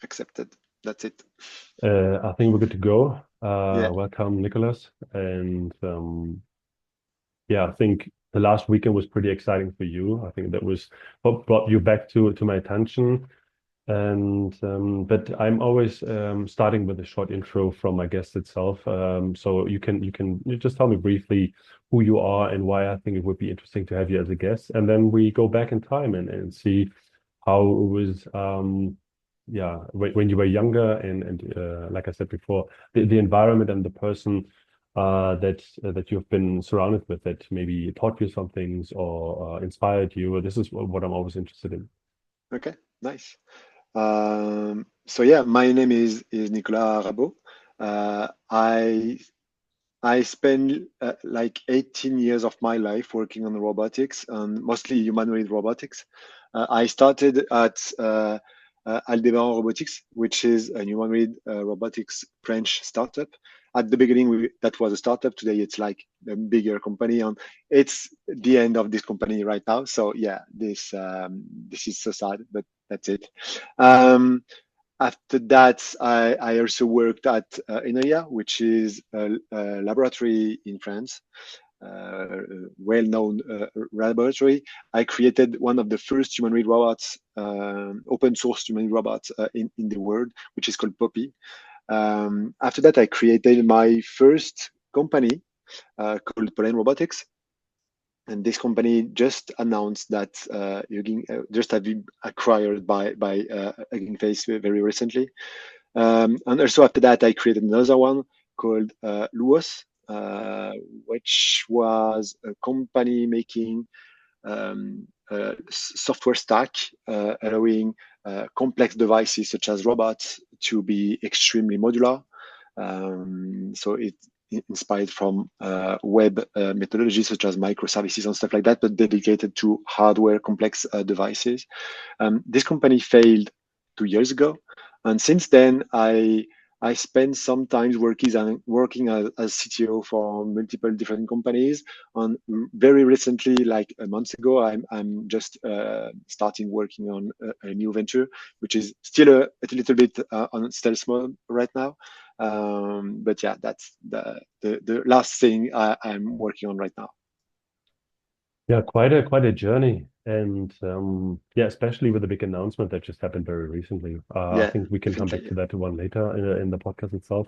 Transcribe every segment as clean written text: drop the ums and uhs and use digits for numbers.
Accepted. That's it. I think we're good to go. Yeah. Welcome, Nicolas. And yeah, I think the last weekend was pretty exciting for you. I think that was what brought you back to my attention. And but I'm always starting with a short intro from my guest itself. So you just tell me briefly who you are and why I think it would be interesting to have you as a guest. And then we go back in time and see how it was yeah when you were younger and like I said before, the environment and the person that you've been surrounded with that maybe taught you some things or inspired you. This is what I'm always interested in. Okay. Nice. So yeah, my name is Nicolas Rabault. I spent like 18 years of my life working on robotics and mostly humanoid robotics. I started at Aldebaran Robotics, which is a humanoid robotics French startup. At the beginning, that was a startup. Today, it's like a bigger company, and it's the end of this company right now. So yeah, this is so sad, but that's it. Um, After that, I also worked at Enoia, which is a laboratory in France, well-known laboratory. I created one of the first humanoid robots, open source humanoid robots in the world, which is called Poppy. After that, I created my first company called Pollen Robotics, and this company just announced that just have been acquired by Hugging Face very recently. And also after that, I created another one called Luos, which was a company making software stack allowing complex devices such as robots to be extremely modular. So it inspired from web methodologies such as microservices and stuff like that, but dedicated to hardware complex devices. This company failed 2 years ago, and since then I spent some time working as CTO for multiple different companies. And very recently, like a month ago, I'm just starting working on a new venture, which is still a little bit on stealth mode right now. But yeah, that's the last thing I'm working on right now. Yeah, quite a journey, and yeah, especially with the big announcement that just happened very recently. I Yeah, think we can come back definitely. to that one later in the podcast itself.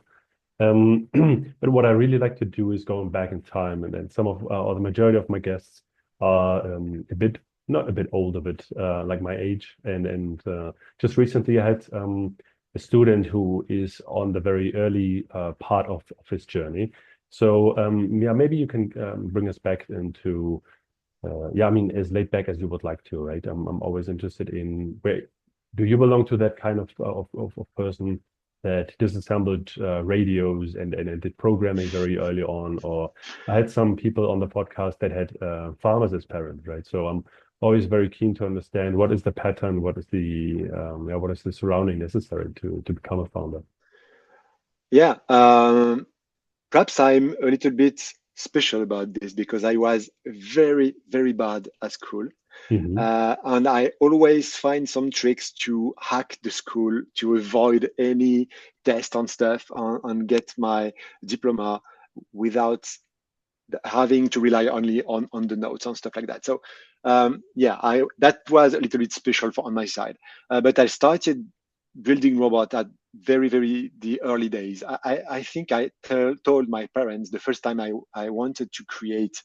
But what I really like to do is going back in time, and then some of or the majority of my guests are a bit not a bit older, but like my age, and just recently I had a student who is on the very early part of his journey. So yeah, maybe you can bring us back into. Yeah, I mean, as laid back as you would like to, right? I'm always interested in where do you belong to that kind of person that disassembled radios and did programming very early on, or I had some people on the podcast that had farmers as parents, right? So I'm always very keen to understand what is the pattern, what is the yeah, what is the surrounding necessary to become a founder. Yeah. Perhaps I'm a little bit special about this because I was very, very bad at school. Hmm. And I always find some tricks to hack the school to avoid any test on stuff and get my diploma without having to rely only on the notes and stuff like that. So yeah, I that was a little bit special on my side. But I started building robot at very the early days. I think told my parents the first time I wanted to create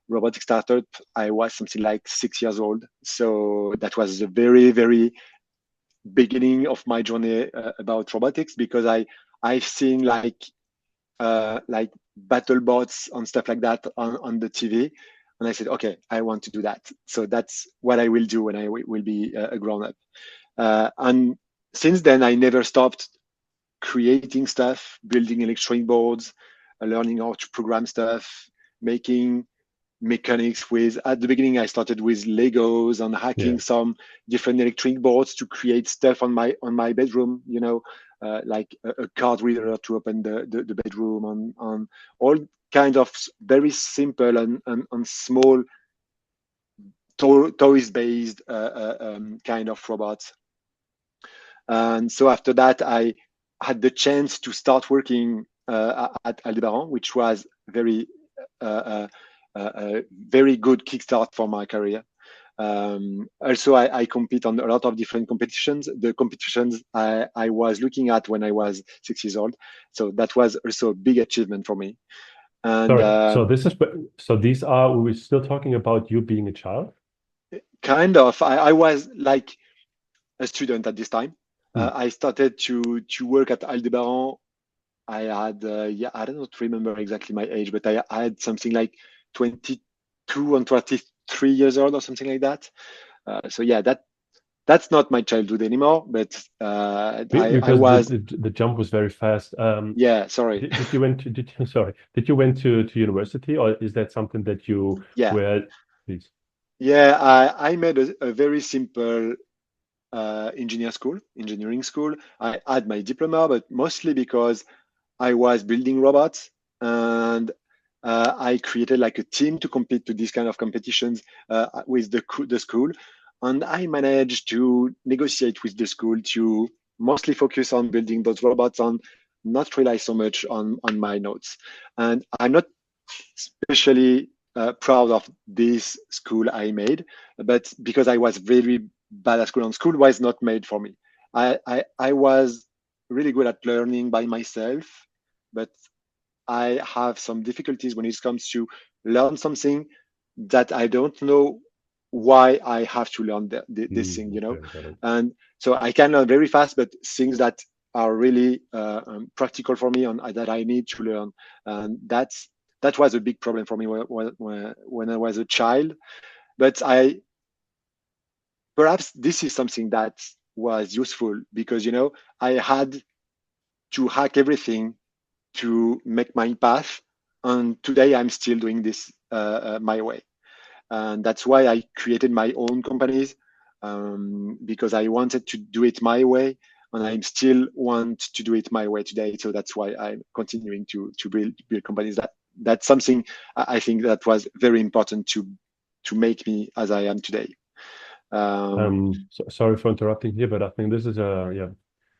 robotic startup, I was something like 6 years old. So that was the very beginning of my journey about robotics because I've seen like battle bots and stuff like that on the TV. And I said, okay, I want to do that. So that's what I will do when I will be a grown up. And since then, I never stopped creating stuff, building electronic boards, learning how to program stuff, making mechanics with at the beginning I started with Legos and Yeah. hacking some different electronic boards to create stuff on my bedroom, like a card reader to open the bedroom on all kind of very simple and small toys based kind of robots. And so after that, I had the chance to start working at Aldebaran, which was very good kickstart for my career. Also, I compete on a lot of different competitions. The competitions I was looking at when I was 6 years old. So that was also a big achievement for me. And Sorry. So these are, we're still talking about you being a child? kind of, I was like a student at this time. Hmm. I started to work at Aldebaran. I had, yeah, I don't remember exactly my age, but I had something like 22 and 23 years old or something like that. So yeah, that's not my childhood anymore, but I Because was, the jump was very fast. yeah, sorry. Did you went to did you, sorry, did you went to university, or is that something that you Yeah, were, please? yeah, I made a very simple engineering school. I had my diploma, but mostly because I was building robots, and I created like a team to compete to these kind of competitions with the school, and I managed to negotiate with the school to mostly focus on building those robots and not rely so much on my notes. And I'm not especially proud of this school I made, but because I was very bad at school, and school was not made for me. I was really good at learning by myself, but I have some difficulties when it comes to learn something that I don't know why I have to learn this thing, Okay, got it. And so I can learn very fast, but things that are really practical for me and that I need to learn, and that was a big problem for me when I was a child. But I perhaps this is something that was useful because I had to hack everything to make my path. And today I'm still doing this my way. And that's why I created my own companies, because I wanted to do it my way. And I still want to do it my way today. So that's why I'm continuing to build companies. That's something I think that was very important to make me as I am today. Sorry for interrupting here, but I think this is yeah,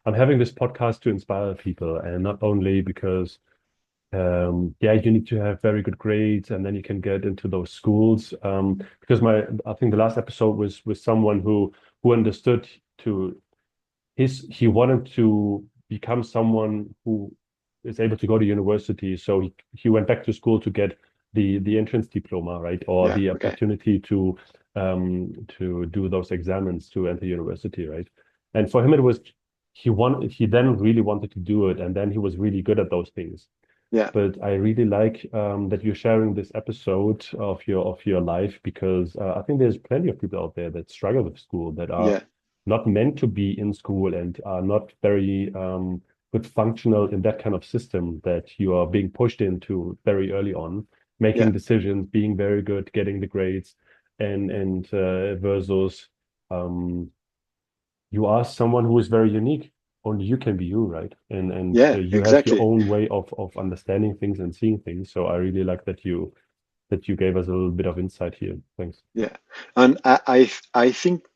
I'm having this podcast to inspire people, and not only because yeah, you need to have very good grades and then you can get into those schools. Because I think the last episode was with someone who understood to he wanted to become someone who is able to go to university. So he went back to school to get the entrance diploma, right? Or Yeah. the Okay. opportunity to do those exams to enter university, right? And for him it was he then really wanted to do it, and then he was really good at those things. Yeah. But I really like that you're sharing this episode of your life, because I think there's plenty of people out there that struggle with school, that are Yeah. not meant to be in school and are not very good functional in that kind of system that you are being pushed into very early on, making Yeah. decisions, being very good, getting the grades, and versus um, you are someone who is very unique. Only you can be you, right? And Yeah. you have your Exactly. own way of understanding things and seeing things. So I really like that you gave us a little bit of insight here. Thanks. Yeah. And I think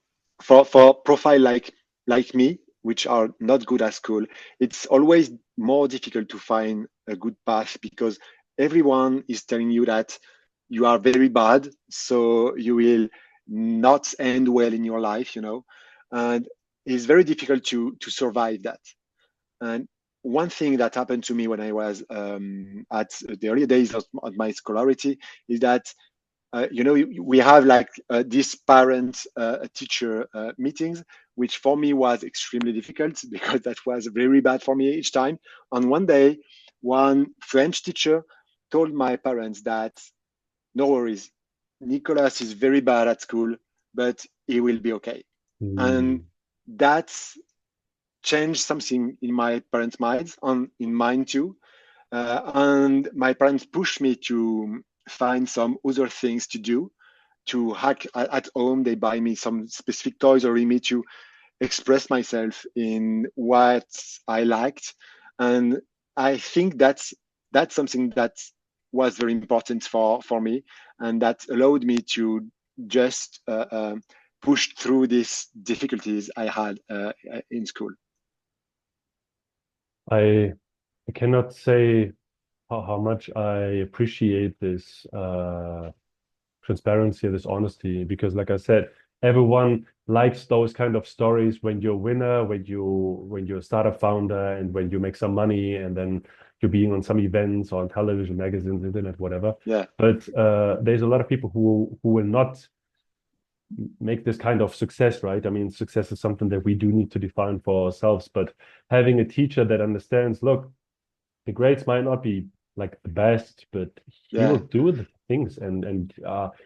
for profile like me, which are not good at school, it's always more difficult to find a good path because everyone is telling you that you are very bad, so you will not end well in your life, and it's very difficult to survive that. And one thing that happened to me when I was at the early days of my scholarity is that we have like these parent teacher meetings, which for me was extremely difficult because that was very bad for me each time. On one day, one French teacher told my parents that no worries, Nicolas is very bad at school, but he will be okay. And Mm. that's changed something in my parents' minds and in mine too. And my parents pushed me to find some other things to do to hack at home. They buy me some specific toys or me to express myself in what I liked. And I think that's something that was very important for me, and that allowed me to just pushed through these difficulties I had in school. I cannot say how much I appreciate this transparency, this honesty, because like I said, everyone likes those kind of stories when you're a winner, when you're a startup founder, and when you make some money, and then you're being on some events or on television, magazines, internet, whatever. Yeah, But there's a lot of people who will not make this kind of success, right? I mean, success is something that we do need to define for ourselves, but having a teacher that understands, look, the grades might not be like the best, but he will yeah, do the things and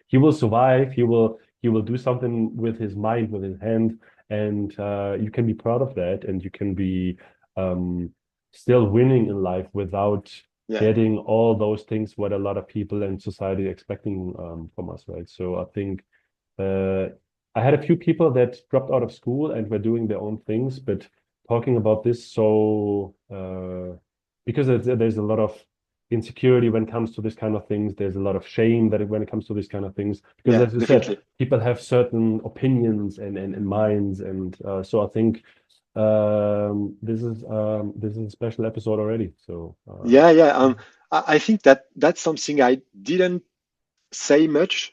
he will survive. He will do something with his mind, with his hand, and you can be proud of that, and you can be um, still winning in life without yeah, getting all those things what a lot of people in society expecting from us, right? So I think uh, I had a few people that dropped out of school and were doing their own things, but talking about this, so because there's a lot of insecurity when it comes to this kind of things. There's a lot of shame that when it comes to this kind of things, because yeah, as you said, definitely. people have certain opinions and minds, and so I think this is a special episode already. So Yeah, yeah. I think that that's something I didn't say much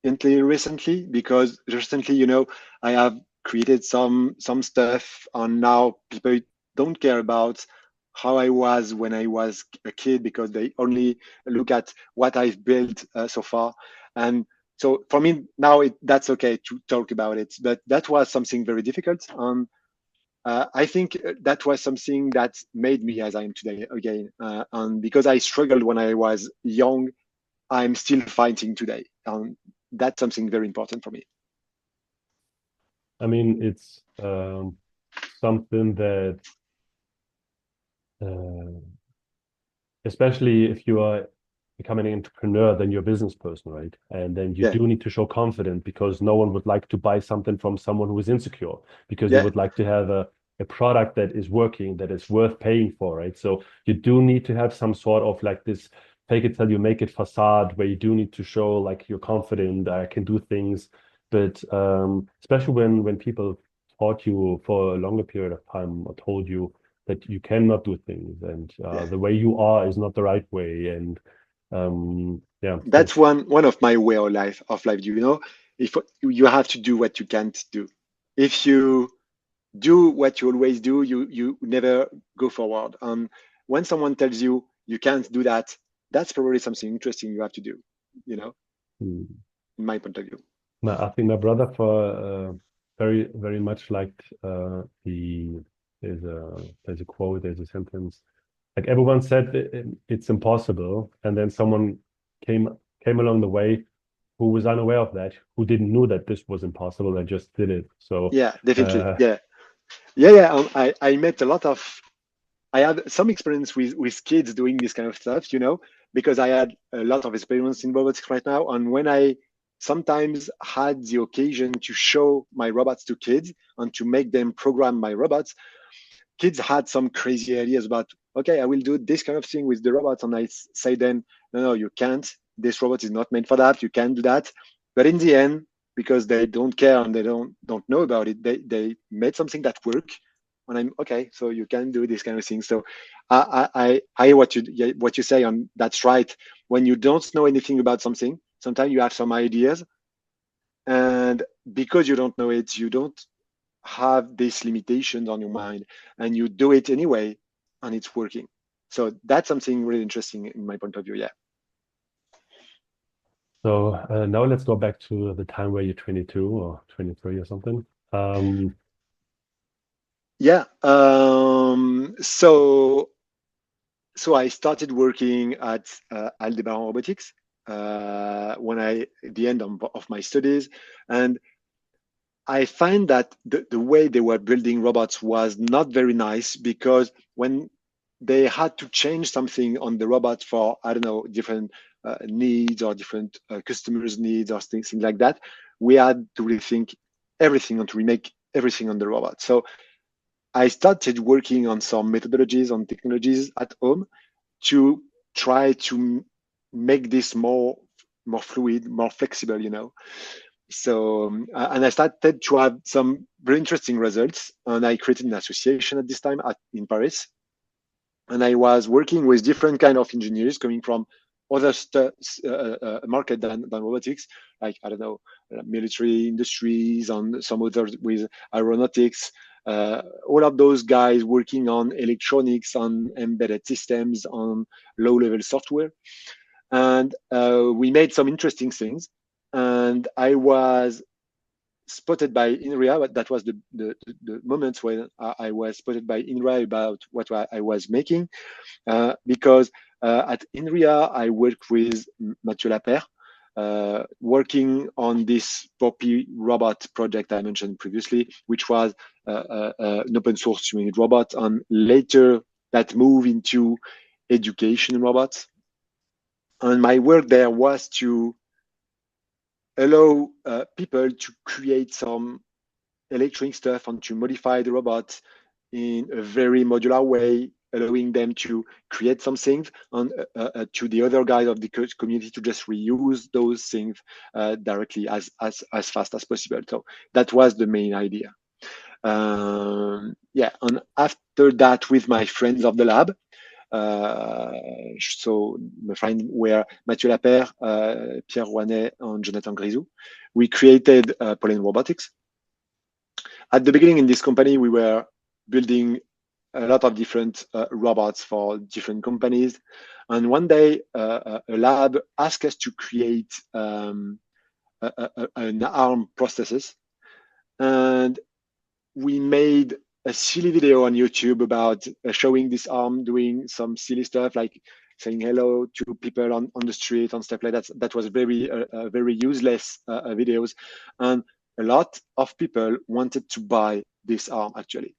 until recently, because recently, I have created some stuff, and now people don't care about how I was when I was a kid, because they only look at what I've built so far. And so for me now, that's okay to talk about it, but that was something very difficult. I think that was something that made me as I am today again. And because I struggled when I was young, I'm still fighting today. That's something very important for me. I mean, it's something that uh, especially if you are becoming an entrepreneur, then you're a business person, right? And then you Yeah, do need to show confidence because no one would like to buy something from someone who is insecure, because you yeah, would like to have a product that is working, that is worth paying for, right? So you do need to have some sort of like this fake it till you make it facade where you do need to show like you're confident, I can do things. But especially when people taught you for a longer period of time or told you that you cannot do things and yeah. the way you are is not the right way. And yeah, That's it's one of my way of life. If you have to do what you can't do. If you do what you always do, you never go forward. When someone tells you you can't do that, that's probably something interesting you have to do. You know, mm, in my point of view. I think my brother for very much liked there's a quote, there's a sentence like everyone said it's impossible, and then someone came came along the way who was unaware of that, who didn't know that this was impossible and just did it. So Yeah, definitely. uh, Yeah, yeah, yeah. I met a lot of. I had some experience with kids doing this kind of stuff, because I had a lot of experience in robotics right now. And when I sometimes had the occasion to show my robots to kids and to make them program my robots, kids had some crazy ideas about, okay, I will do this kind of thing with the robots. And I say then, no, no, you can't. This robot is not meant for that. You can't do that. But in the end, because they don't care and they don't know about it, they made something that work. And I'm okay. So you can do this kind of thing. So I hear what you say, and that's right. When you don't know anything about something, sometimes you have some ideas, and because you don't know it, you don't have these limitations on your mind, and you do it anyway, and it's working. So that's something really interesting in my point of view. Yeah. so now let's go back to the time where you're 22 or 23 or something. Um, Yeah. So I started working at Aldebaran Robotics when I at the end of my studies, and I find that the way they were building robots was not very nice, because when they had to change something on the robot for, I don't know, different needs or different customers' needs or things like that, we had to rethink everything and to remake everything on the robot. So I started working on some methodologies and technologies at home to try to make this more fluid, more flexible. So and I started to have some very interesting results, and I created an association at this time in Paris, and I was working with different kind of engineers coming from other market than robotics, like I don't know, military industries, and some others with aeronautics. All of those guys working on electronics, on embedded systems, on low-level software, and we made some interesting things. And I was spotted by INRIA, but that was the moment when I was spotted by INRIA about what I was making, because at INRIA, I worked with Mathieu Lapère, working on this Poppy robot project I mentioned previously, which was an open source humanoid robot, and later that moved into education robots. And my work there was to allow people to create some electronic stuff and to modify the robot in a very modular way, allowing them to create some things, and to the other guys of the community to just reuse those things directly as fast as possible. So that was the main idea. Yeah, and after that, with my friends of the lab, so my friends were Mathieu Lapère, Pierre Rouanet, and Jonathan Grisou. We created Pollen Robotics. At the beginning in this company, we were building a lot of different robots for different companies. And one day, a lab asked us to create an arm prosthesis. And we made a silly video on YouTube about showing this arm doing some silly stuff, like saying hello to people on the street and stuff like that. That was very useless videos. And a lot of people wanted to buy this arm, actually.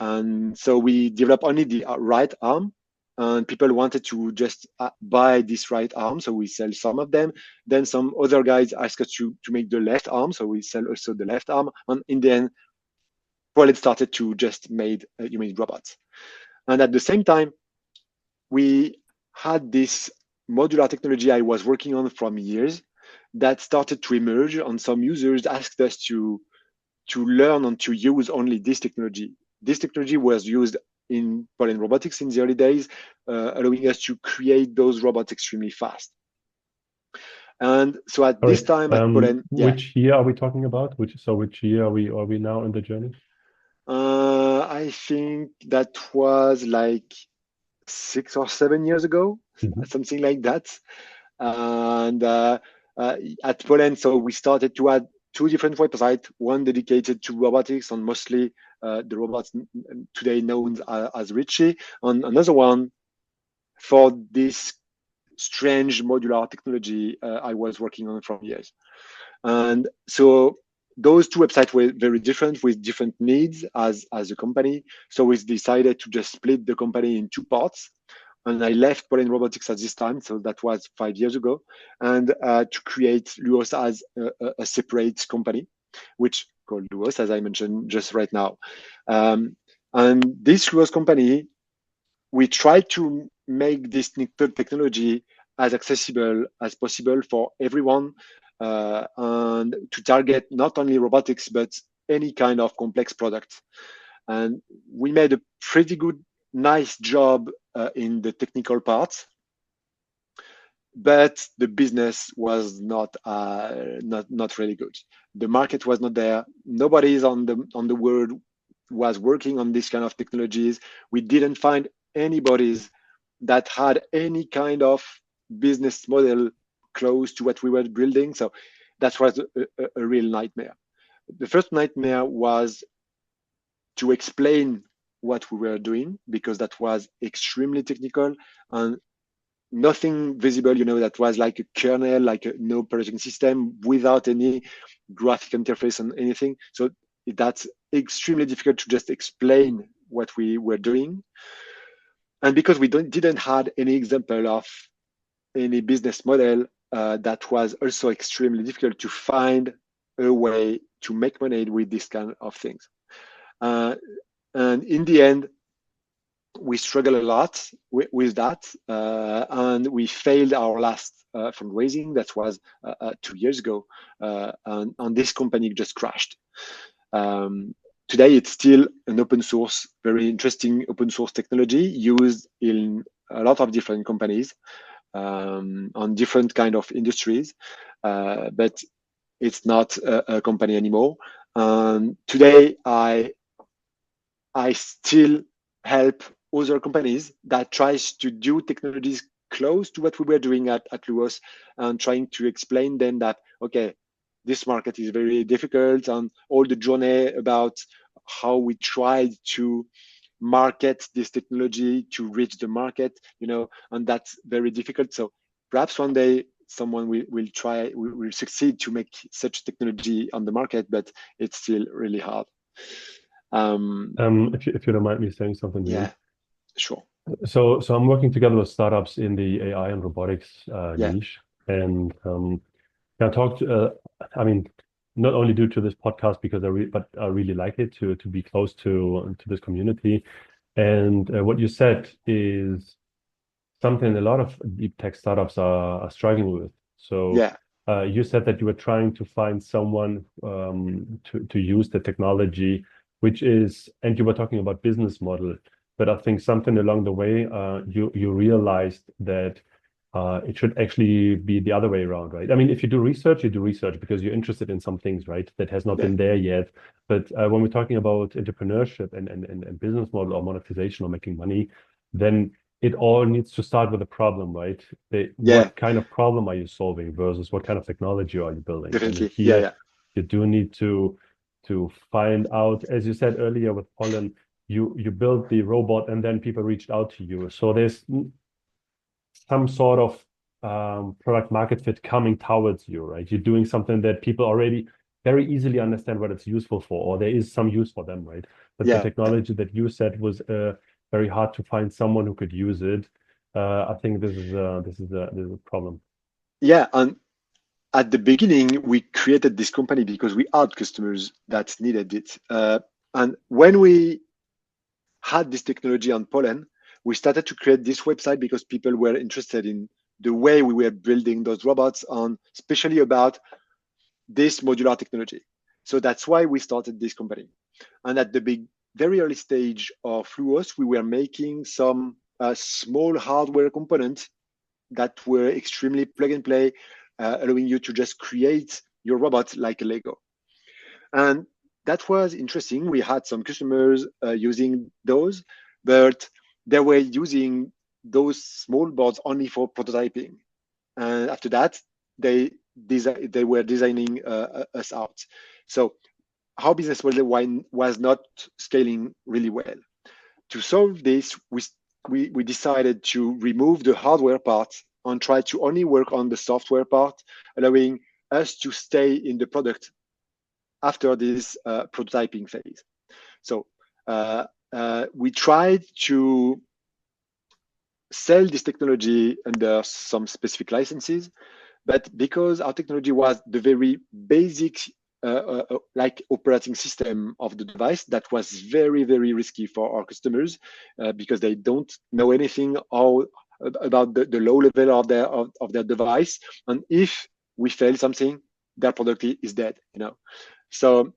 And so we developed only the right arm, and people wanted to just buy this right arm, so we sell some of them. Then some other guys asked us to make the left arm, so we sell also the left arm. And in the end, Pollen started to just made humanoid robots. And at the same time, we had this modular technology I was working on from years that started to emerge, and some users asked us to learn and to use only this technology. This technology was used in Pollen Robotics in the early days, allowing us to create those robots extremely fast. And so at this time at Pollen, which year are we talking about? Which year are we now in the journey? I think that was like 6 or 7 years ago, something like that. And at Pollen, so we started to add two different websites, one dedicated to robotics and mostly the robots today known as Richie, and another one for this strange modular technology I was working on for years. And so those two websites were very different, with different needs as a company. So we decided to just split the company in two parts. And I left Pollen Robotics at this time, so that was 5 years ago, and to create Luos as a separate company, which called Luos, as I mentioned just right now. And this Luos company, we tried to make this technology as accessible as possible for everyone, and to target not only robotics, but any kind of complex product. And we made a pretty good, nice job in the technical parts, but the business was not really good. The market was not there. Nobody's on the world was working on this kind of technologies. We didn't find anybody's that had any kind of business model close to what we were building. So that was a real nightmare. The first nightmare was to explain what we were doing, because that was extremely technical and nothing visible, that was like a kernel, like no operating system without any graphic interface and anything. So that's extremely difficult to just explain what we were doing. And because we didn't have any example of any business model, that was also extremely difficult to find a way to make money with this kind of things. And in the end, we struggle a lot with that, and we failed our last fundraising. That was 2 years ago, and this company just crashed. Today, it's still an open source, very interesting open source technology used in a lot of different companies on different kind of industries, but it's not a company anymore. And today, I still help other companies that tries to do technologies close to what we were doing at Luos, and trying to explain them that, okay, this market is very difficult, and all the journey about how we tried to market this technology to reach the market, and that's very difficult. So perhaps one day someone will succeed to make such technology on the market, but it's still really hard. If you don't mind me saying something here. Yeah, sure. So I'm working together with startups in the AI and robotics Yeah, niche, and I talked. I mean, not only due to this podcast because but I really like it to be close to this community. And what you said is something a lot of deep tech startups are struggling with. So yeah, you said that you were trying to find someone to use the technology, which is, and you were talking about business model, but I think something along the way you realized that it should actually be the other way around, right? I mean, if you do research because you're interested in some things, right, that has not yeah, been there yet. But when we're talking about entrepreneurship and business model or monetization or making money, then it all needs to start with a problem, right? yeah, What kind of problem are you solving versus what kind of technology are you building? And then definitely. Yeah, here yeah, you do need to find out, as you said earlier with Pollen, you built the robot and then people reached out to you. So there's some sort of product market fit coming towards you, right? You're doing something that people already very easily understand what it's useful for, or there is some use for them, right? But the yeah, technology that you said was very hard to find someone who could use it. I think this is a problem. yeah. And at the beginning, we created this company because we had customers that needed it. And when we had this technology on Pollen, we started to create this website because people were interested in the way we were building those robots, and especially about this modular technology. So that's why we started this company. And at the very early stage of Luos, we were making some small hardware components that were extremely plug and play, allowing you to just create your robot like a Lego. And that was interesting. We had some customers using those, but they were using those small boards only for prototyping. And after that, they were designing us out. So our business model was not scaling really well. To solve this, we decided to remove the hardware part and try to only work on the software part, allowing us to stay in the product after this prototyping phase. So we tried to sell this technology under some specific licenses, but because our technology was the very basic like operating system of the device, that was very, very risky for our customers because they don't know anything about the low level of their device. And if we fail something, their product is dead, So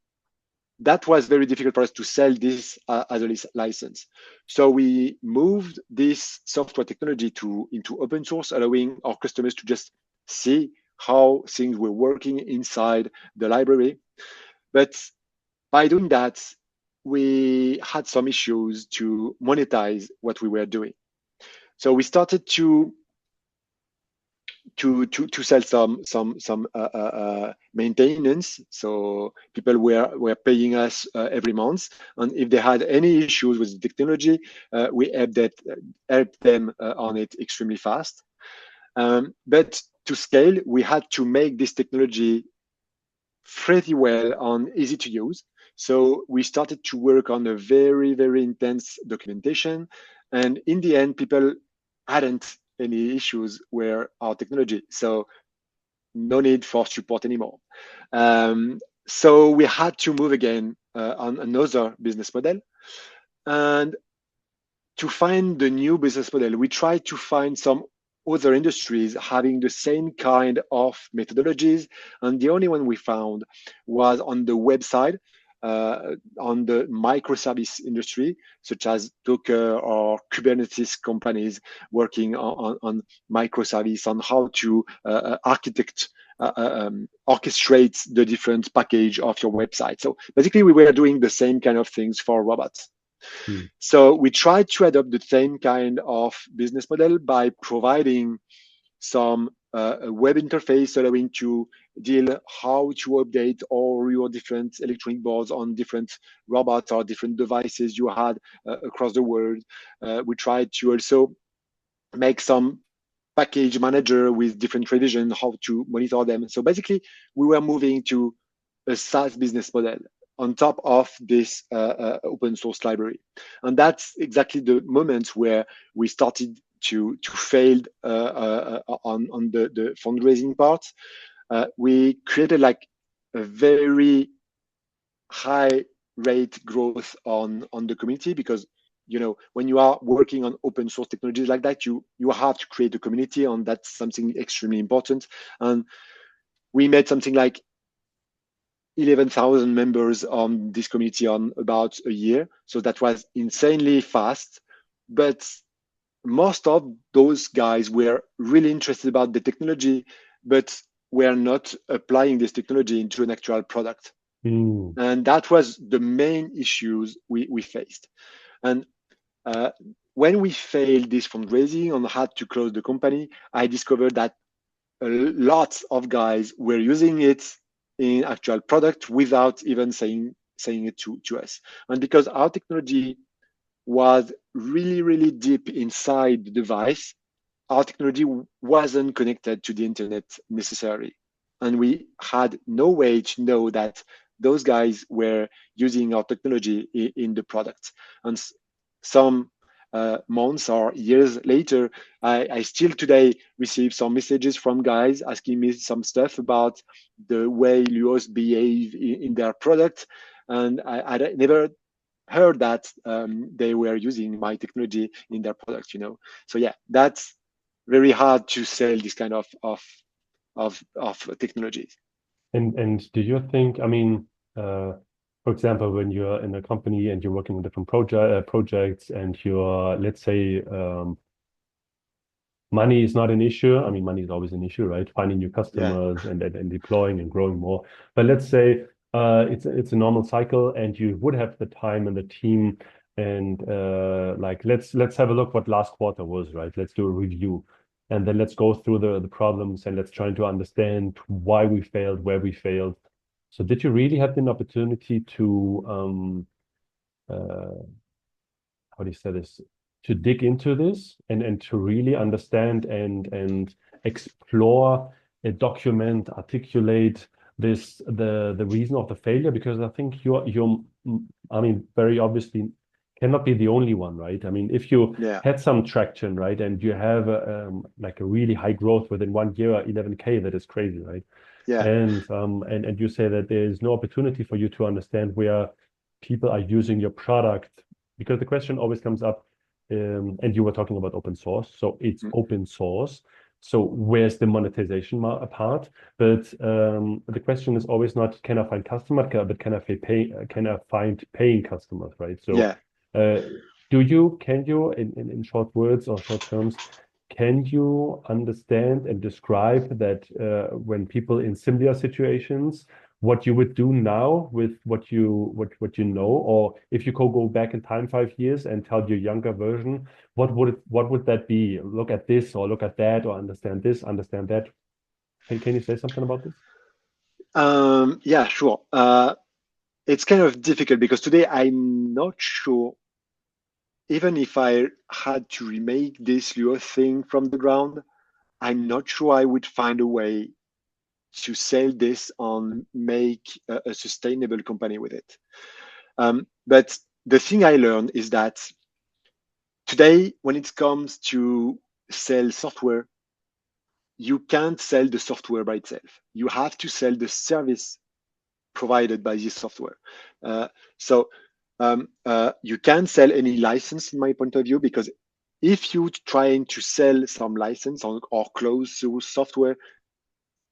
that was very difficult for us to sell this as a license. So we moved this software technology into open source, allowing our customers to just see how things were working inside the library. But by doing that, we had some issues to monetize what we were doing. So we started to sell some maintenance. So people were paying us every month, and if they had any issues with the technology, we helped them on it extremely fast. But to scale, we had to make this technology pretty well and easy to use. So we started to work on a very, very intense documentation. And in the end, people hadn't any issues with our technology. So no need for support anymore. So we had to move again on another business model. And to find the new business model, we tried to find some other industries having the same kind of methodologies. And the only one we found was on the website, on the microservice industry, such as Docker or Kubernetes companies working on microservice, on how to orchestrate the different package of your website. So basically, we were doing the same kind of things for robots. Hmm. So we tried to adopt the same kind of business model by providing some web interface allowing to deal how to update all your different electronic boards on different robots or different devices you had across the world. We tried to also make some package manager with different revision, how to monitor them. So basically, we were moving to a SaaS business model on top of this open source library. And that's exactly the moment where we started to fail on the fundraising part. We created like a very high rate growth on the community, because when you are working on open source technologies like that, you have to create a community, and that's something extremely important. And we made something like 11,000 members on this community on about a year. So that was insanely fast. But most of those guys were really interested about the technology, but were not applying this technology into an actual product. Hmm. And that was the main issues we faced. And when we failed this fundraising and had to close the company, I discovered that a lot of guys were using it in actual product without even saying it to us. And because our technology was really, really deep inside the device, our technology wasn't connected to the internet necessarily. And we had no way to know that those guys were using our technology in the product. And some months or years later, I still today receive some messages from guys asking me some stuff about the way Luos behave in their product. And I never heard that they were using my technology in their product. So yeah, that's very hard to sell this kind of technologies. And do you think, I mean, for example, when you're in a company and you're working on different projects and you're, let's say, money is not an issue. I mean, money is always an issue, right? Finding new Yeah, customers and deploying and growing more. But let's say it's a normal cycle, and you would have the time and the team, and like let's have a look what last quarter was, right? Let's do a review, and then let's go through the problems, and let's try to understand why we failed, where we failed. So did you really have an opportunity to uh, how do you say this, to dig into this and to really understand and explore, document, articulate this the reason of the failure? Because I think you're I mean, very obviously cannot be the only one, right? I mean, if you yeah, had some traction, right, and you have like a really high growth within 1 year, 11K, that is crazy, right? yeah, And you say that there is no opportunity for you to understand where people are using your product, because the question always comes up, and you were talking about open source, so it's mm, open source. So where's the monetization part? But the question is always not can I find customer, but can I find paying customers, right? So yeah. uh, can you in short words or short terms, can you understand and describe that when people in similar situations, what you would do now with what you know, or if you could go back in time 5 years and tell your younger version, what would that be? Look at this or look at that or understand this, understand that. Can you say something about this? Yeah, sure. It's kind of difficult because today I'm not sure, even if I had to remake this Luo thing from the ground, I'm not sure I would find a way to sell this and make a sustainable company with it. But the thing I learned is that today, when it comes to sell software, you can't sell the software by itself. You have to sell the service provided by this software. So You can't sell any license in my point of view, because if you trying to sell some license or closed source software,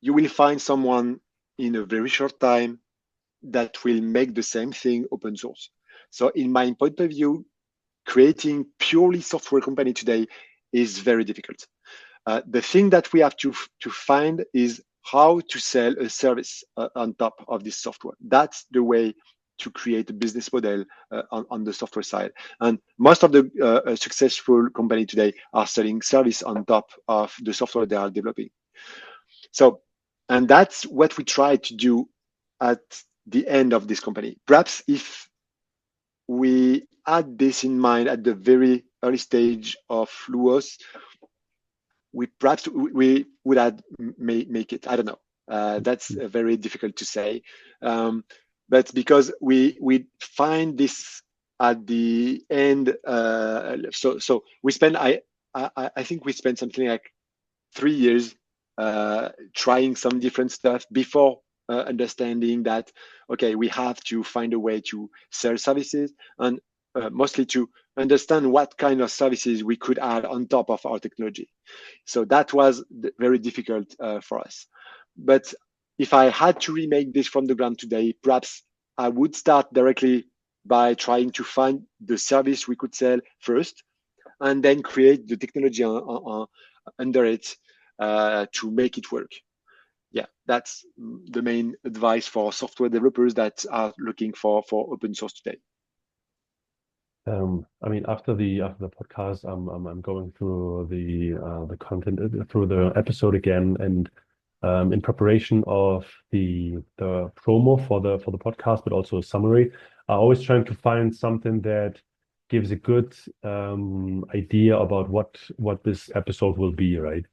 you will find someone in a very short time that will make the same thing open source. So in my point of view, creating purely software company today is very difficult. The thing that we have to find is how to sell a service on top of this software. That's the way to create a business model on the software side. And most of the successful company today are selling service on top of the software they are developing. So, and that's what we try to do at the end of this company. Perhaps if we had this in mind at the very early stage of Luos, we perhaps we would have make it. I don't know. That's very difficult to say, but because we find this at the end, so we spend I think we spent something like 3 years trying some different stuff before understanding that, okay, we have to find a way to sell services, and mostly to understand what kind of services we could add on top of our technology. So that was very difficult for us. But if I had to remake this from the ground today, perhaps I would start directly by trying to find the service we could sell first, and then create the technology under it to make it work. Yeah, that's the main advice for software developers that are looking for open source today. I mean, after the podcast, I'm going through the content through the episode again, and in preparation of the promo for the podcast, but also a summary, I always trying to find something that gives a good idea about what this episode will be, right?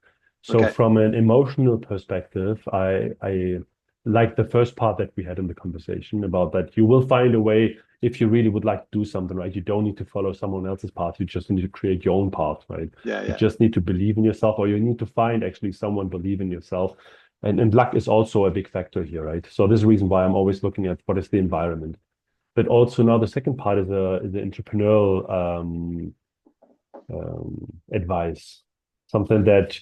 So Okay. from an emotional perspective, I like the first part that we had in the conversation about that you will find a way if you really would like to do something, right? You don't need to follow someone else's path. You just need to create your own path, right? Yeah, You yeah, just need to believe in yourself, or you need to find actually someone believe in yourself. And luck is also a big factor here, right? So this is the reason why I'm always looking at what is the environment. But also now the second part is the entrepreneurial advice, something that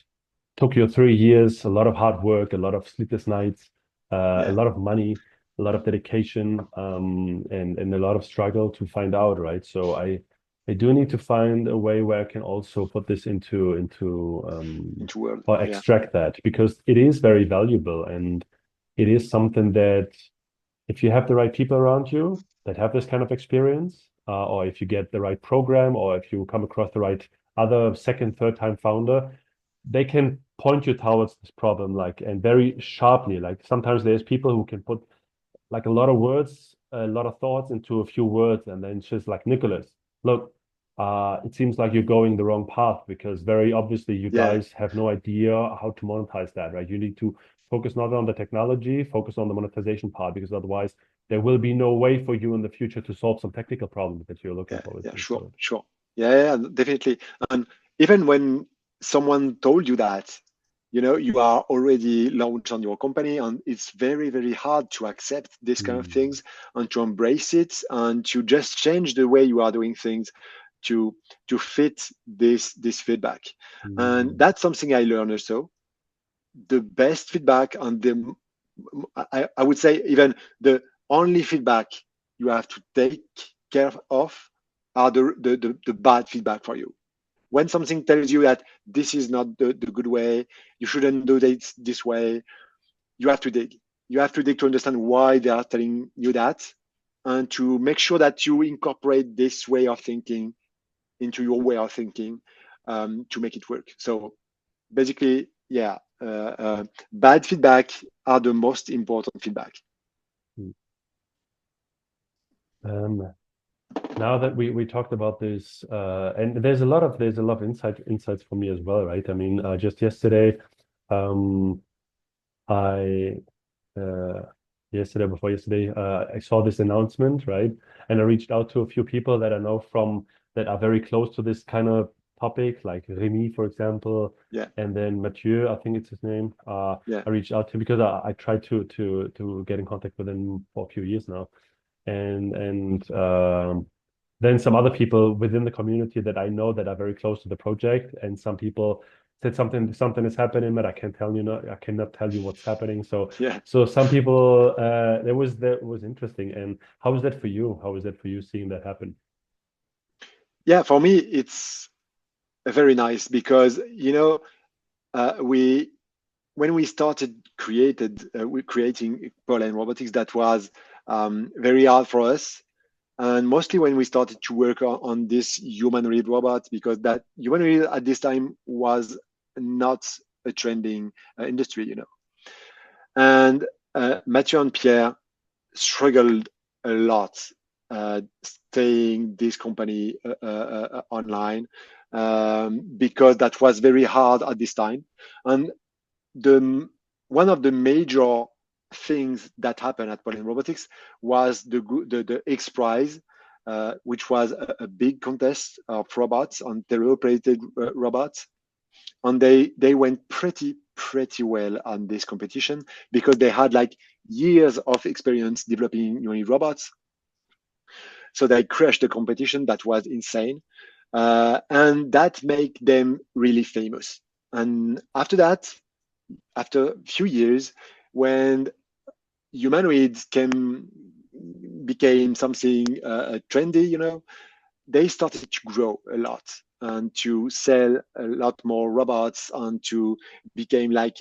took you 3 years, a lot of hard work, a lot of sleepless nights, a yeah, lot of money, a lot of dedication, and a lot of struggle to find out, right? So I do need to find a way where I can also put this into world. or Yeah, extract that, because it is very valuable, and it is something that if you have the right people around you that have this kind of experience, or if you get the right program, or if you come across the right other second, third time founder, they can point you towards this problem, like, and very sharply. Like sometimes there's people who can put like a lot of words, a lot of thoughts into a few words, and then it's just like, Nicholas, look, it seems like you're going the wrong path, because very obviously you yeah, guys have no idea how to monetize that, right? You need to focus not on the technology, focus on the monetization part, because otherwise there will be no way for you in the future to solve some technical problems that you're looking yeah, forward yeah. to. Sure, So, sure. Yeah, yeah, definitely. And even when someone told you that, you are already launched on your company, and it's very, very hard to accept this kind of mm, things and to embrace it and to just change the way you are doing things to fit this feedback. And mm, that's something I learned also. The best feedback and I would say even the only feedback you have to take care of are the bad feedback for you. When something tells you that this is not the good way, you shouldn't do this way, you have to dig. You have to dig to understand why they are telling you that, and to make sure that you incorporate this way of thinking into your way of thinking, to make it work. So basically, yeah, bad feedback are the most important feedback. mm. Um, Now that we talked about this, and there's a lot of insights for me as well, right? I mean, just yesterday, um, I uh, yesterday before yesterday, I saw this announcement, right? And I reached out to a few people that I know from that are very close to this kind of topic, like Remy, for example, Yeah, and then Mathieu, I think it's his name. yeah, I reached out to him because I tried to get in contact with him for a few years now. and then some other people within the community that I know that are very close to the project, and some people said something is happening, but I cannot tell you what's happening. So Yeah. so some people that was interesting. And how was that for you? How was that for you seeing that happen? Yeah, for me, it's very nice because, we when we started we creating Pollen Robotics, that was very hard for us. And mostly when we started to work on this humanoid robot, because that humanoid at this time was not a trending industry. And Mathieu and Pierre struggled a lot staying this company online, because that was very hard at this time. And the one of the major things that happened at Pollen Robotics was the X Prize, which was a big contest of robots on teleoperated robots, and they went pretty well on this competition because they had like years of experience developing unit robots. So they crushed the competition. That was insane, and that made them really famous. And after that, after a few years, when humanoids became something trendy, they started to grow a lot and to sell a lot more robots and to became like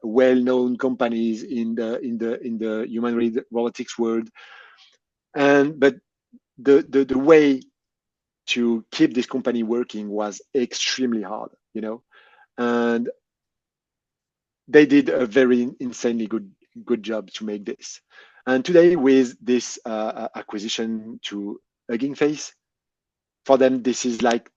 well-known companies in the humanoid robotics world. And but the way to keep this company working was extremely hard, and they did a very insanely good job to make this. And today, with this acquisition to Hugging Face, for them this is like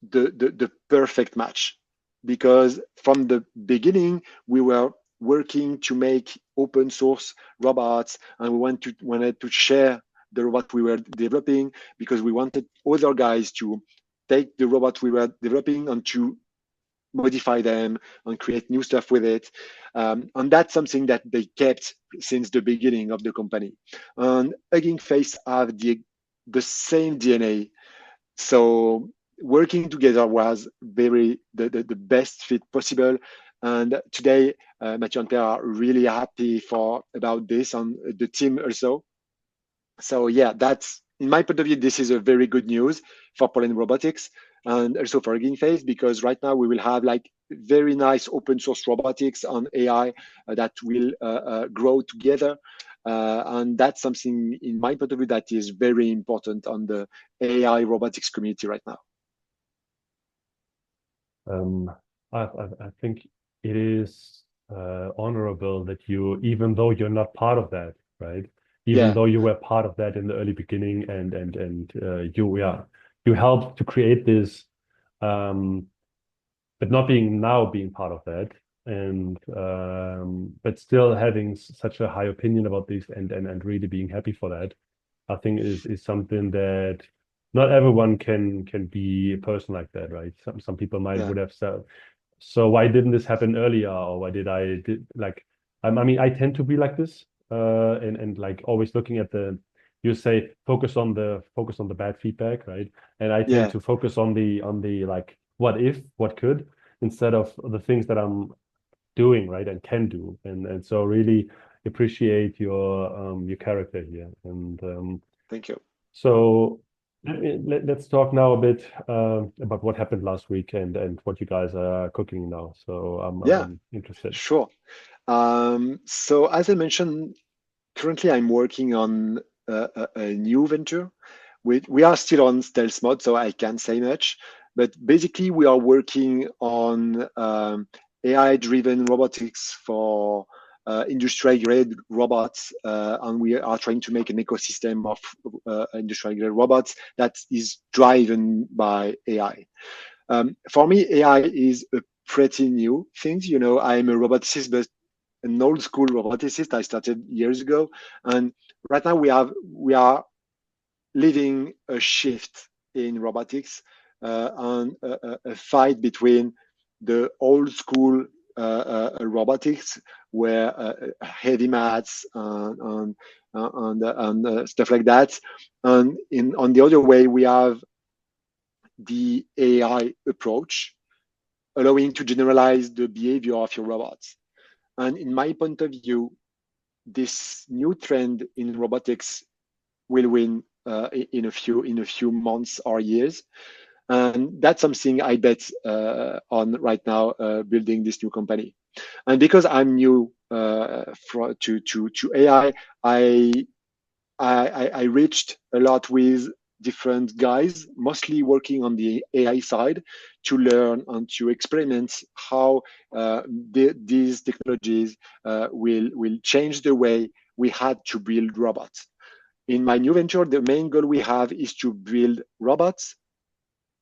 the perfect match, because from the beginning we were working to make open source robots, and we wanted to share the robot we were developing, because we wanted other guys to take the robot we were developing and to modify them and create new stuff with it. And that's something that they kept since the beginning of the company. And Hugging Face have the same DNA. So working together was the best fit possible. And today, Mathieu and Pierre are really happy about this, and the team also. So yeah, that's in my point of view, this is a very good news for Pollen Robotics and also for Hugging Face, because right now we will have like very nice open source robotics on AI that will grow together. And that's something in my point of view that is very important on the AI robotics community right now. Um, I think it is honorable that you, even though you're not part of that, right? Even Yeah, though you were part of that in the early beginning, and you helped to create this, um, but not being part of that, and but still having such a high opinion about this, and really being happy for that. I think is something that not everyone can be a person like that, right? Some people might yeah, would have said, so why didn't this happen earlier, or why did I did like I mean I tend to be like this, and like always looking at the, you say focus on the bad feedback, right? And I tend yeah. to focus on the like what if, what could, instead of the things that I'm doing, right, and can do. And so really appreciate your character here. And Thank you. so let's talk now a bit about what happened last week, and what you guys are cooking now. So Yeah, I'm interested. sure. So as I mentioned, currently I'm working on a new venture. We are still on stealth mode, so I can't say much. But basically, we are working on AI-driven robotics for industrial-grade robots, and we are trying to make an ecosystem of industrial-grade robots that is driven by AI. For me, AI is a pretty new thing. I'm a roboticist, but an old school roboticist. I started years ago, and right now we are living a shift in robotics, and a fight between the old school robotics, where heavy mats and stuff like that. And on the other way, we have the AI approach, allowing to generalize the behavior of your robots. And in my point of view, this new trend in robotics will win in a few months or years, and that's something I bet on right now, building this new company. And because I'm new to AI, I reached a lot with different guys, mostly working on the AI side, to learn and to experiment how these technologies will change the way we had to build robots. In my new venture, the main goal we have is to build robots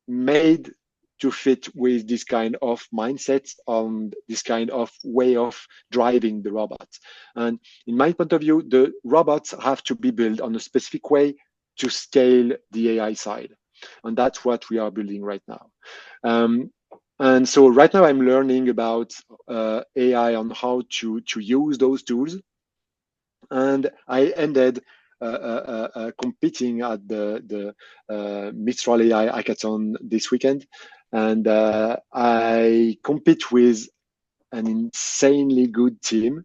made to fit with this kind of mindset and this kind of way of driving the robots. And in my point of view, the robots have to be built on a specific way to scale the AI side. And that's what we are building right now. And so right now I'm learning about AI on how to use those tools. And I ended competing at the Mistral AI hackathon this weekend, and I compete with an insanely good team,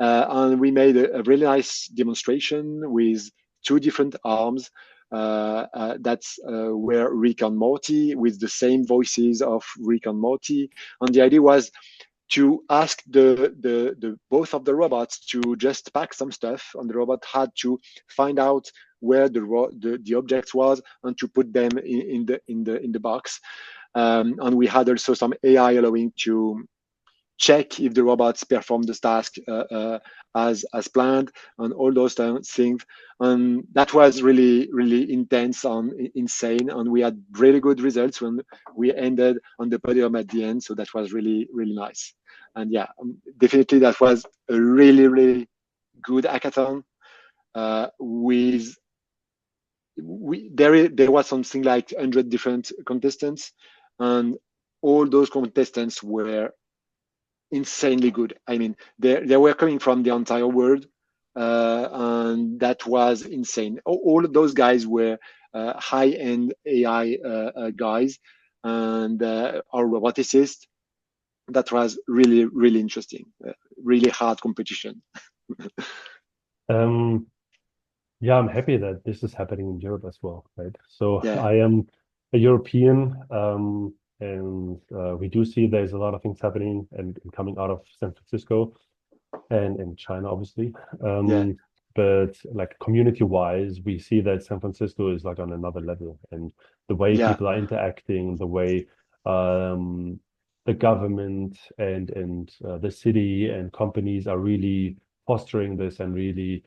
and we made a really nice demonstration with two different arms. That's where Rick and Morty, with the same voices of Rick and Morty, and the idea was to ask the both of the robots to just pack some stuff, and the robot had to find out where the object was and to put them in the box. And we had also some AI allowing to check if the robots perform the task as planned, and all those things. And that was really intense and insane, and we had really good results when we ended on the podium at the end. So that was really nice. And yeah, definitely that was a really good hackathon. With there was something like 100 different contestants, and all those contestants were insanely good. I mean, they were coming from the entire world, and that was insane. All of those guys were high-end AI guys, and are roboticists. That was really interesting. Really hard competition. Um, yeah, I'm happy that this is happening in Europe as well, right? So Yeah, I am a European, and we do see there's a lot of things happening and coming out of San Francisco and in China, obviously. yeah, But like community-wise, we see that San Francisco is like on another level, and the way yeah, people are interacting, the way um, the government and the city and companies are really fostering this and really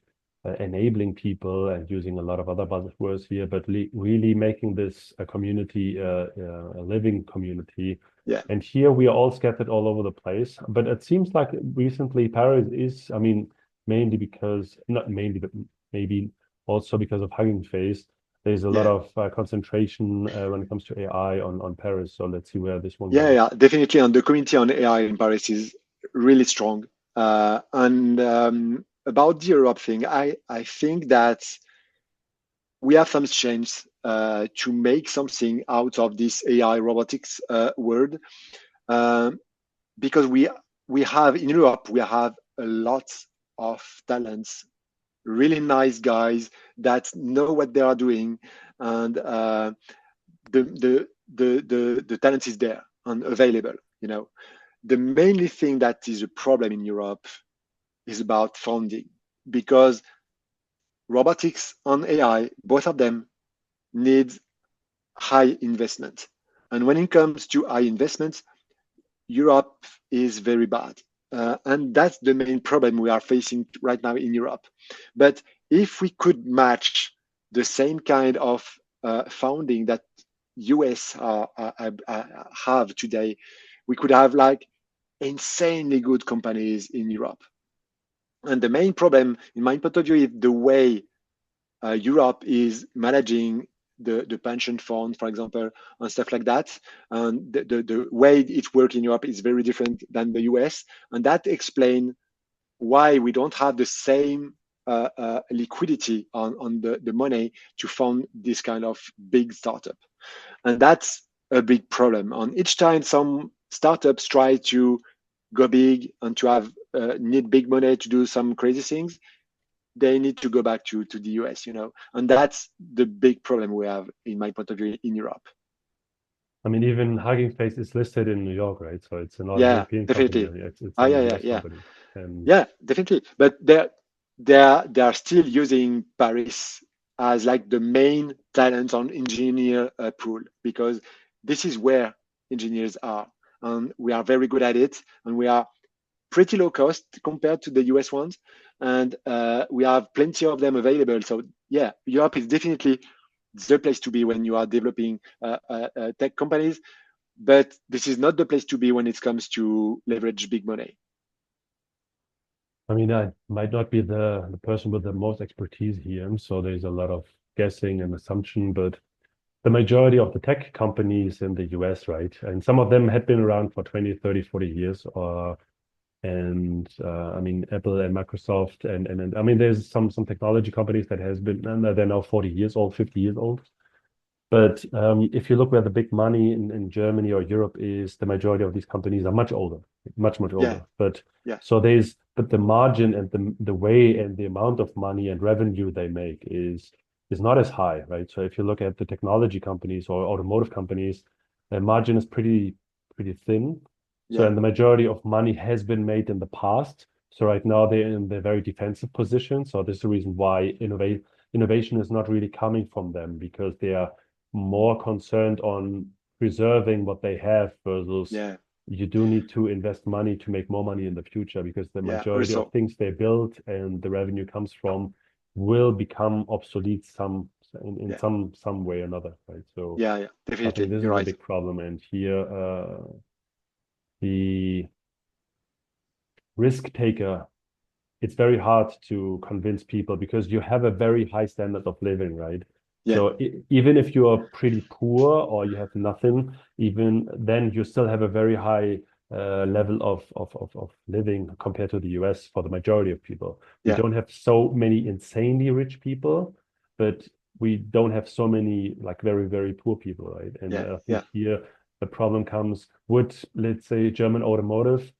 enabling people and using a lot of other buzzwords here, but really making this a community, a living community. yeah, And here we are all scattered all over the place. But it seems like recently Paris is, I mean, mainly because, not mainly, but maybe also because of Hugging Face, there's a lot yeah. of concentration when it comes to AI on Paris. So let's see where this one Yeah, goes. definitely. And the community on AI in Paris is really strong. And about the Europe thing, I think that we have some chance to make something out of this AI robotics world, uh, because we have in Europe we have a lot of talents, really nice guys that know what they are doing, and the talent is there and available. The mainly thing that is a problem in Europe is about funding, because robotics and AI, both of them, need high investment. And when it comes to high investments, Europe is very bad. And that's the main problem we are facing right now in Europe. But if we could match the same kind of funding that US have today, we could have like insanely good companies in Europe. And the main problem, in my point of view, is the way Europe is managing the pension fund, for example, and stuff like that. And the way it works in Europe is very different than the US, and that explains why we don't have the same liquidity on the money to fund this kind of big startup. And that's a big problem. And each time some startups try to go big and to have need big money to do some crazy things, they need to go back to the US, and that's the big problem we have, in my point of view, in Europe. I mean, even Hugging Face is listed in New York, right? So it's not a Yeah, European company. definitely. It's Ah, a yeah, yeah, US yeah. company. And Yeah, definitely. But they are still using Paris as like the main talent on engineer pool, because this is where engineers are, and we are very good at it, and we are pretty low cost compared to the US ones, and we have plenty of them available. So yeah, Europe is definitely the place to be when you are developing tech companies, but this is not the place to be when it comes to leverage big money. I mean, I might not be the person with the most expertise here. So there's a lot of guessing and assumption, but the majority of the tech companies in the US, right? And some of them had been around for 20, 30, 40 years, and I mean, Apple and Microsoft, and I mean, there's some technology companies that has been, and they're now 40 years old, 50 years old. But if you look where the big money in Germany or Europe is, the majority of these companies are much older, much, much Yeah, older. But yeah, so but the margin and the way and the amount of money and revenue they make is not as high, right? So if you look at the technology companies or automotive companies, the margin is pretty thin. So, yeah, and the majority of money has been made in the past. So right now they're in the very defensive position. So this is the reason why innovation is not really coming from them, because they are more concerned on preserving what they have versus yeah, you do need to invest money to make more money in the future, because the yeah. majority of Also, things they build and the revenue comes from will become obsolete in yeah, some way or another, right? So yeah, yeah. I think Definitely, this you're is a right. big problem. And here the risk taker, it's very hard to convince people because you have a very high standard of living, right? Yeah, So even if you are pretty poor or you have nothing, even then you still have a very high level of living compared to the US for the majority of people. We yeah, don't have so many insanely rich people, but we don't have so many like very, very poor people, right? And yeah, I think yeah, here the problem comes, would, let's say, German automotive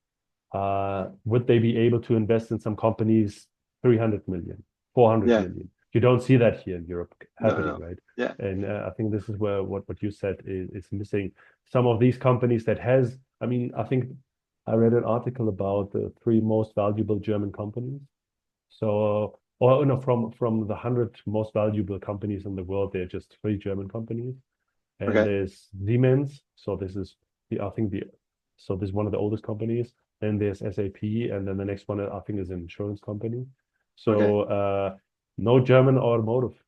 would they be able to invest in some companies 300 million, 400 yeah. million? You don't see that here in Europe No, happening, no. right? Yeah, And I think this is where what you said is missing. Some of these companies that has, I mean, I think I read an article about the three most valuable German companies. So, or no, from the 100 most valuable companies in the world, they're just three German companies. And okay, there's Siemens. So this is I think so this is one of the oldest companies. Then there's SAP, and then the next one I think is an insurance company. okay. So no German automotive,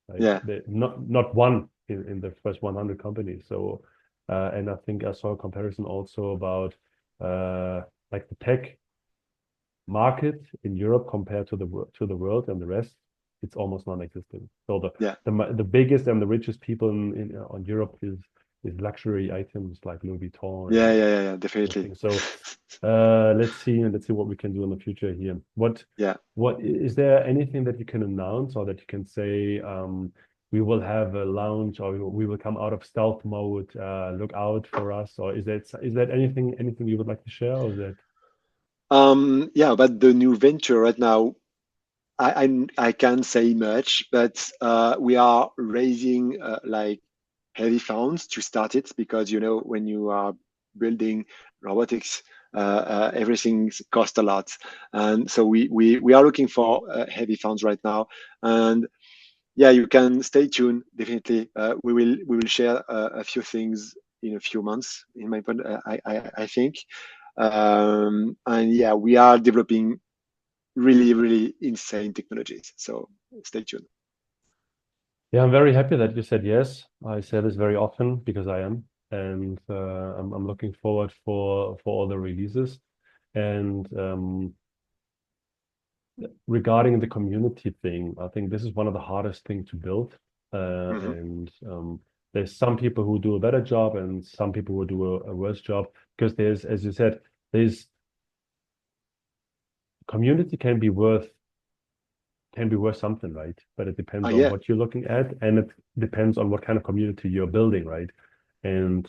right? Yeah, Not one in the first 100 companies. So and I think I saw a comparison also about like the tech market in Europe compared to the world and the rest, it's almost non-existent. So yeah, the biggest and the richest people in on Europe is luxury items like Louis Vuitton yeah, and yeah, yeah, yeah, definitely. everything. So let's see what we can do in the future here. Yeah. What is there anything that you can announce or that you can say we will have a launch or we will come out of stealth mode, look out for us, or is that anything you would like to share, or is that Yeah, but the new venture right now, I can't say much, but we are raising like heavy funds to start it, because when you are building robotics, everything costs a lot, and so we are looking for heavy funds right now, and yeah, you can stay tuned. Definitely, we will share a few things in a few months. In my point, I think, and yeah, we are developing really, really insane technologies. So stay tuned. Yeah, I'm very happy that you said yes. I say this very often because I am, and I'm looking forward for all the releases. And regarding the community thing, I think this is one of the hardest thing to build. Hmm. and there's some people who do a better job and some people who do a worse job, because there's, as you said, there's community can be worth something, right? But it depends on Yeah, what you're looking at, and it depends on what kind of community you're building, right? And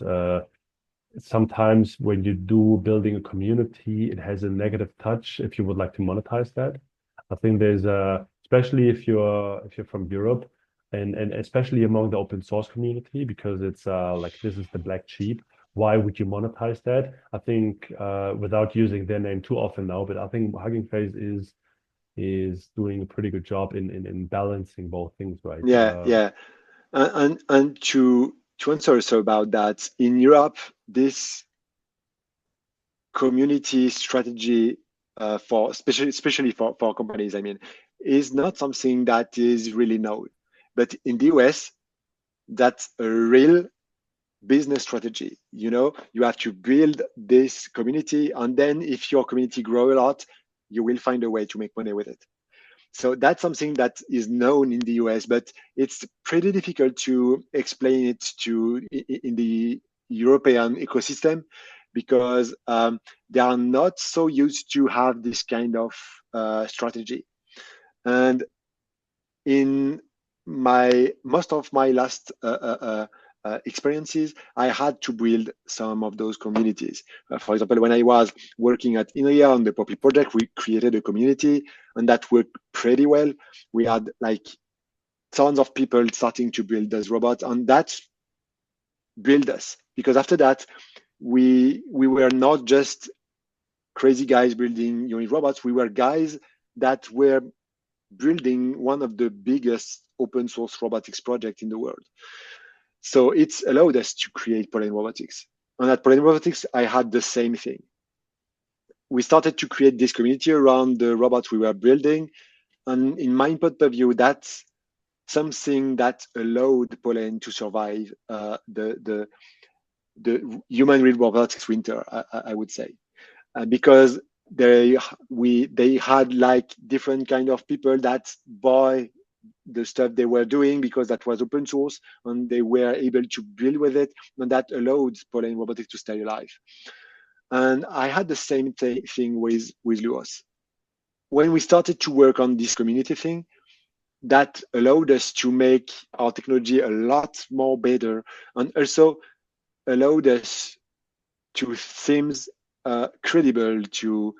sometimes when you do building a community, it has a negative touch if you would like to monetize that. I think there's especially if you're from Europe, and especially among the open source community, because it's like this is the black sheep. Why would you monetize that? I think without using their name too often now, but I think Hugging Face is doing a pretty good job in balancing both things, right? yeah, yeah. And to answer also about that, in Europe, this community strategy for especially for companies, I mean, is not something that is really known. But in the US, that's a real business strategy. You have to build this community, and then if your community grow a lot, you will find a way to make money with it. So that's something that is known in the US, but it's pretty difficult to explain it to in the European ecosystem, because they are not so used to have this kind of strategy. And in my most of my last experiences, I had to build some of those communities. For example, when I was working at Inria on the Poppy project, we created a community, and that worked pretty well. We had like tons of people starting to build those robots, and that built us, because after that, we were not just crazy guys building unit robots. We were guys that were building one of the biggest open source robotics project in the world. So it's allowed us to create Pollen Robotics. And at Pollen Robotics, I had the same thing. We started to create this community around the robots we were building. And in my point of view, that's something that allowed Pollen to survive the human real robotics winter, I would say. Because they had like different kind of people that buy the stuff they were doing because that was open source, and they were able to build with it, and that allowed Pollen Robotics to stay alive. And I had the same thing with Luos. When we started to work on this community thing, that allowed us to make our technology a lot more better, and also allowed us to seems credible to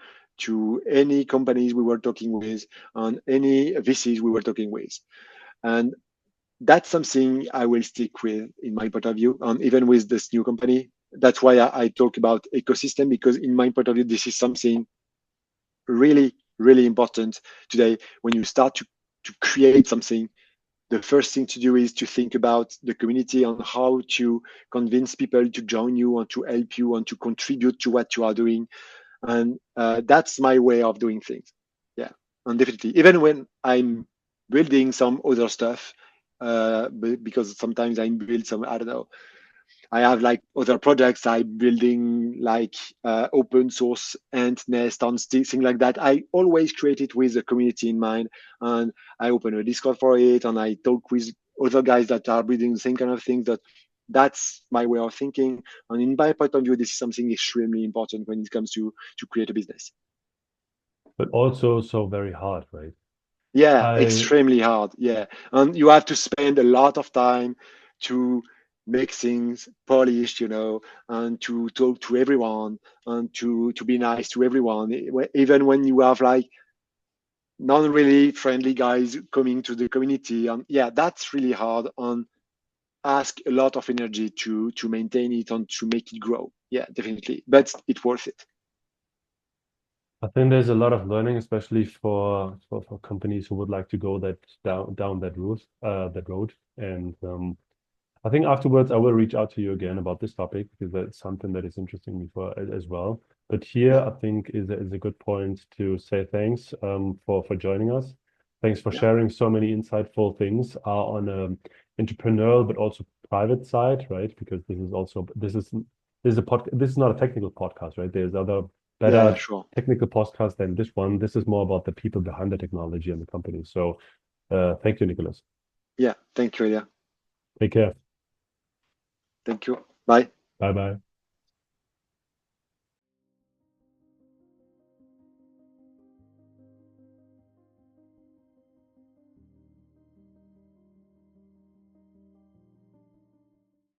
any companies we were talking with, and any VCs we were talking with. And that's something I will stick with in my point of view, even with this new company. That's why I talk about ecosystem, because in my point of view, this is something really, really important today. When you start to create something, the first thing to do is to think about the community and how to convince people to join you and to help you and to contribute to what you are doing. And that's my way of doing things. Yeah, and definitely, even when I'm building some other stuff, because sometimes I build some, I don't know, I have like other projects I'm building, like open source and nest on things like that. I always create it with the community in mind, and I open a Discord for it, and I talk with other guys that are building the same kind of things. That's my way of thinking, and in my point of view, this is something extremely important when it comes to create a business. But also so very hard, right? Yeah, I extremely hard. Yeah. And you have to spend a lot of time to make things polished, and to talk to everyone, and to be nice to everyone, even when you have like non really friendly guys coming to the community. And yeah, that's really hard, and ask a lot of energy to maintain it and to make it grow. Yeah, definitely. But it's worth it. I think there's a lot of learning, especially for companies who would like to go down that road. And I think afterwards I will reach out to you again about this topic, because that's something that is interesting me for as well. But here Yeah, I think is a good point to say thanks for joining us. Thanks for yeah, sharing so many insightful things on a entrepreneurial but also private side, right? Because this is not a technical podcast, right? There's other yeah, better sure. technical podcasts than this one. This is more about the people behind the technology and the company. So thank you, Nicholas. Yeah. Thank you, Ilya. Take care. Thank you. Bye. Bye bye.